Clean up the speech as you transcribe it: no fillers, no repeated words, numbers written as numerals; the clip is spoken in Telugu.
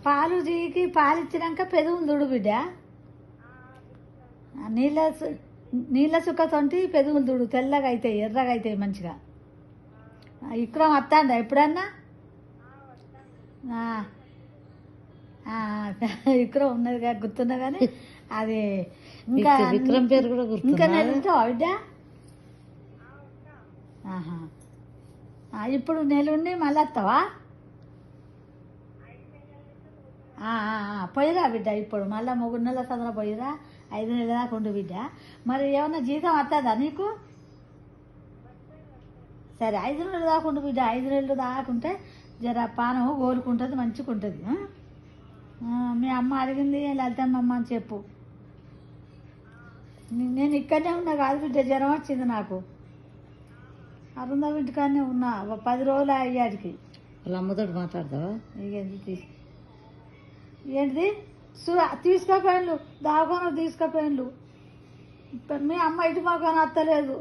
పాలు జీకి పాలు ఇచ్చినాక పెదవులు దుడు బిడ్డ. నీళ్ళ సుక్కతోటి పెదవులు దుడు, తెల్లగా అవుతాయి, ఎర్రగా అవుతాయి మంచిగా. విక్రమ్ వస్తాండా ఎప్పుడన్నా? విక్రమ్ ఉన్నది గుర్తున్నా కానీ అది ఇంకా విక్రమ్ పేరు కూడా ఇంకా నెలుంటావా బిడ్డ? ఇప్పుడు నెలుండి మళ్ళీ వస్తావా? పోయిరా బిడ్డ, ఇప్పుడు మళ్ళీ 3 నెలల సందర పోయిరా, 5 నెలల దాకా ఉండు బిడ్డ. మరి ఏమన్నా జీతం వస్తుందా నీకు? సరే 5 నెలలు దాకా ఉండు బిడ్డ. 5 నెలలు దాకుంటే జర పానం కోలుకుంటుంది, మంచిగా ఉంటుంది. మీ అమ్మ అడిగింది లలితమ్మ అని చెప్పు. నేను ఇక్కడనే ఉన్నా కాదు బిడ్డ, జ్వరం వచ్చింది నాకు. అరుంధం ఇంటికాడనే ఉన్నా 10 రోజులు అయ్యాడికి. వాళ్ళ అమ్మతో మాట్లాడతావా? ఏంటిది తీసుకోపోయిన్లు, దావకాన తీసుకుపోయిన్లు. మీ అమ్మ ఇటు మాకు అత్తలేదు.